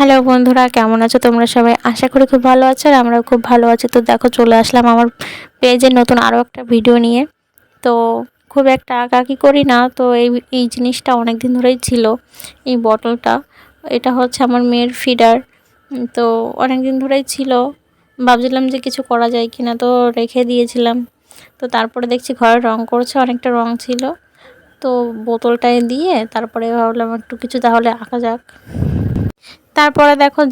Hello বন্ধুরা, কেমন আছো তোমরা সবাই? আশা করি খুব ভালো আছো আর আমরাও খুব ভালো আছি। তো দেখো, চলে আসলাম আমার পেজে নতুন আরও একটা ভিডিও নিয়ে। তো খুব একটা আঁকাআঁকি করি না, তো এই জিনিসটা অনেক দিন ধরেই ছিল। এই বটলটা, এটা হচ্ছে আমার মেয়ের ফিডার। তো অনেক দিন ধরেই ছিল, ভাবছিলাম যে কিছু করা যায় কিনা, তো রেখে দিয়েছিলাম। তো তারপরে দেখছি ঘরে রং করছে, অনেকটা রং ছিল। তো বোতলটায় দিয়ে তারপরে ভাবলাম একটু কিছু তাহলে আঁকা যাক। তারপরে দেখো,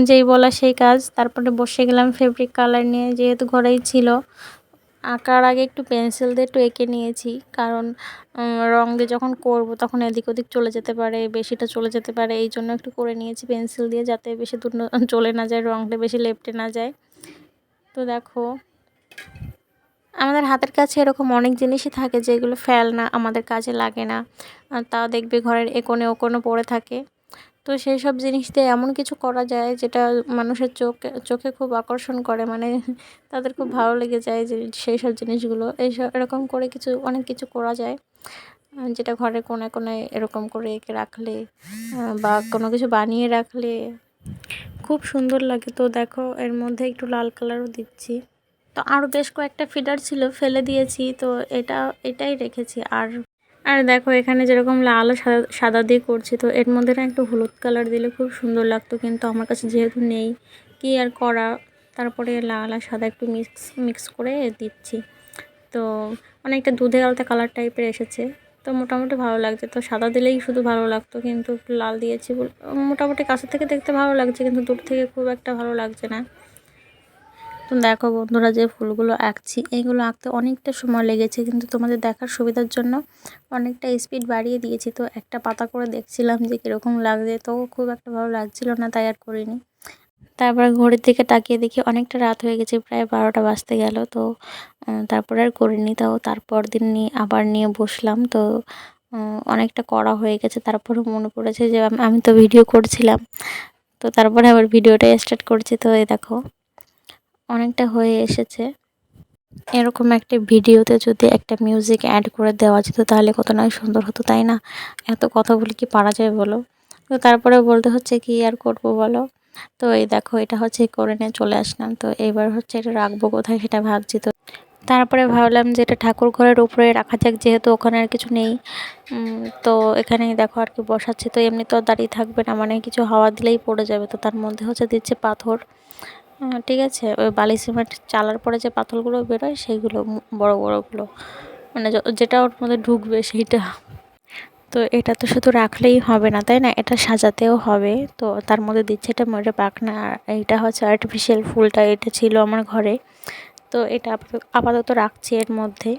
যেই বলা সেই কাজ। তারপরে বসে গেলাম ফেব্রিক কালার নিয়ে, যেহেতু ঘরেই ছিল। আঁকার আগে একটু পেন্সিল দিয়ে একটু এঁকে নিয়েছি, কারণ রং দিয়ে যখন করব তখন এদিক ওদিক চলে যেতে পারে, বেশিটা চলে যেতে পারে। এই জন্য একটু করে নিয়েছি পেন্সিল দিয়ে, যাতে বেশি দূর চলে না যায়, রংটা বেশি লেপ্টে না যায়। তো দেখো, আমাদের হাতের কাছে এরকম অনেক জিনিসই থাকে যেগুলো ফেলনা, আমাদের কাজে লাগে না, তাও দেখবে ঘরের কোণে ওকোণে পড়ে থাকে। তো সেই সব জিনিস দিয়ে এমন কিছু করা যায় যেটা মানুষের চোখে খুব আকর্ষণ করে, মানে তাদের খুব ভালো লেগে যায় যে সেই সব জিনিসগুলো। এরকম করে অনেক কিছু করা যায়, যেটা ঘরের কোণে কোণে এরকম করে এঁকে রাখলে বা কোনো কিছু বানিয়ে রাখলে খুব সুন্দর লাগে। তো দেখো, এর মধ্যে একটু লাল কালারও দিচ্ছি। তো আরও বেশ কয়েকটা ফিডার ছিল, ফেলে দিয়েছি, তো এটাই রেখেছি। আর দেখো, এখানে যেরকম লাল ও সাদা দিয়ে করছি, তো এর মধ্যে না একটু হলুদ কালার দিলে খুব সুন্দর লাগতো, কিন্তু আমার কাছে যেহেতু নেই, কি আর করা। তারপরে লাল আর সাদা একটু মিক্স করে দিচ্ছি। তো অনেকটা দুধে আলতা কালার টাইপের এসেছে, তো মোটামুটি ভালো লাগছে। তো সাদা দিলেই শুধু ভালো লাগতো, কিন্তু লাল দিয়েছি মোটামুটি কাছে থেকে দেখতে ভালো লাগছে, কিন্তু দূর থেকে খুব একটা ভালো লাগছে না। তো দেখো বন্ধুরা, যে ফুলগুলো আঁকছি, এইগুলো আঁকতে অনেকটা সময় লেগেছে, কিন্তু তোমাদের দেখার সুবিধার জন্য অনেকটা স্পিড বাড়িয়ে দিয়েছি। তো একটা পাতা করে দেখছিলাম যে কীরকম লাগছে, তো খুব একটা ভালো লাগছিল না, তাই আর করিনি। তারপর ঘড়ির দিকে তাকিয়ে দেখি অনেকটা রাত হয়ে গেছে, প্রায় 12টা বাজতে গেল। তো তারপরে আর করিনি। তারপর দিন আবার নিয়ে বসলাম। তো অনেকটা করা হয়ে গেছে। তারপরে মনে পড়েছে যে আমি তো ভিডিও করছিলাম, তো তারপরে আবার ভিডিওটা স্টার্ট করছি। তো এই দেখো, অনেকটা হয়ে এসেছে। এরকম একটা ভিডিওতে যদি একটা মিউজিক অ্যাড করে দেওয়া যেত, তাহলে কত নয় সুন্দর হতো, তাই না? এত কথা বলে কি পারা যায় বলো? তো তারপরে বলতে হচ্ছে কি আর করব বলো। তো এই দেখো, এটা হচ্ছে করে নিয়ে চলে আসলাম। তো এবার হচ্ছে এটা রাখবো কোথায় সেটা ভাবছি। তো তারপরে ভাবলাম যে এটা ঠাকুর ঘরের উপরে রাখা যাক, যেহেতু ওখানে আর কিছু নেই। তো এখানেই দেখো আর কি বসাচ্ছি। তো এমনি তো দাঁড়িয়ে থাকবে না, মানে কিছু হাওয়া দিলেই পড়ে যাবে। তো তার মধ্যে হচ্ছে দিচ্ছে পাথর। ঠিক আছে, ওই বালি সিমেন্ট চালার পরে যে পাথরগুলো বেরোয়, সেইগুলো বড় বড়গুলো, মানে যেটা ওর মধ্যে ঢুকবে সেইটা। তো এটা তো শুধু রাখলেই হবে না, তাই না? এটা সাজাতেও হবে। তো তার মধ্যে দিচ্ছে এটা ময়ূরের পাখনা, আর এইটা হচ্ছে আর্টিফিশিয়াল ফুলটা। এটা ছিল আমার ঘরে, তো এটা আপাতত রাখছি এর মধ্যে।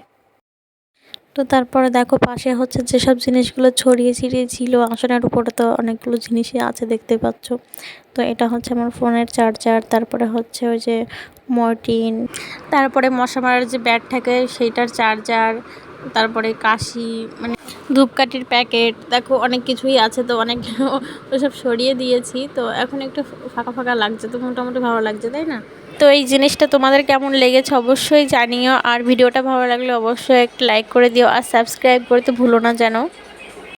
তো তারপরে দেখো, পাশে হচ্ছে যেসব জিনিসগুলো ছড়িয়ে ছিটিয়ে ছিল আসনের উপরে, তো অনেকগুলো জিনিসই আছে দেখতে পাচ্ছ। তো এটা হচ্ছে আমার ফোনের চার্জার, তারপরে হচ্ছে ওই যে মর্টিন, তারপরে মশা মারার যে ব্যাট থাকে সেইটার চার্জার, তারপরে কাশি, মানে ধূপকাঠির প্যাকেট। দেখো অনেক কিছুই আছে, তো অনেক ওসব সরিয়ে দিয়েছি। তো এখন একটু ফাঁকা ফাঁকা লাগছে, তো মোটামুটি ভালো লাগছে, তাই না? তো এই জিনিসটা তোমাদের কেমন লেগেছে অবশ্যই জানিও, আর ভিডিওটা ভালো লাগলে অবশ্যই একটা লাইক করে দিও, আর সাবস্ক্রাইব করতে ভুলো না যেন।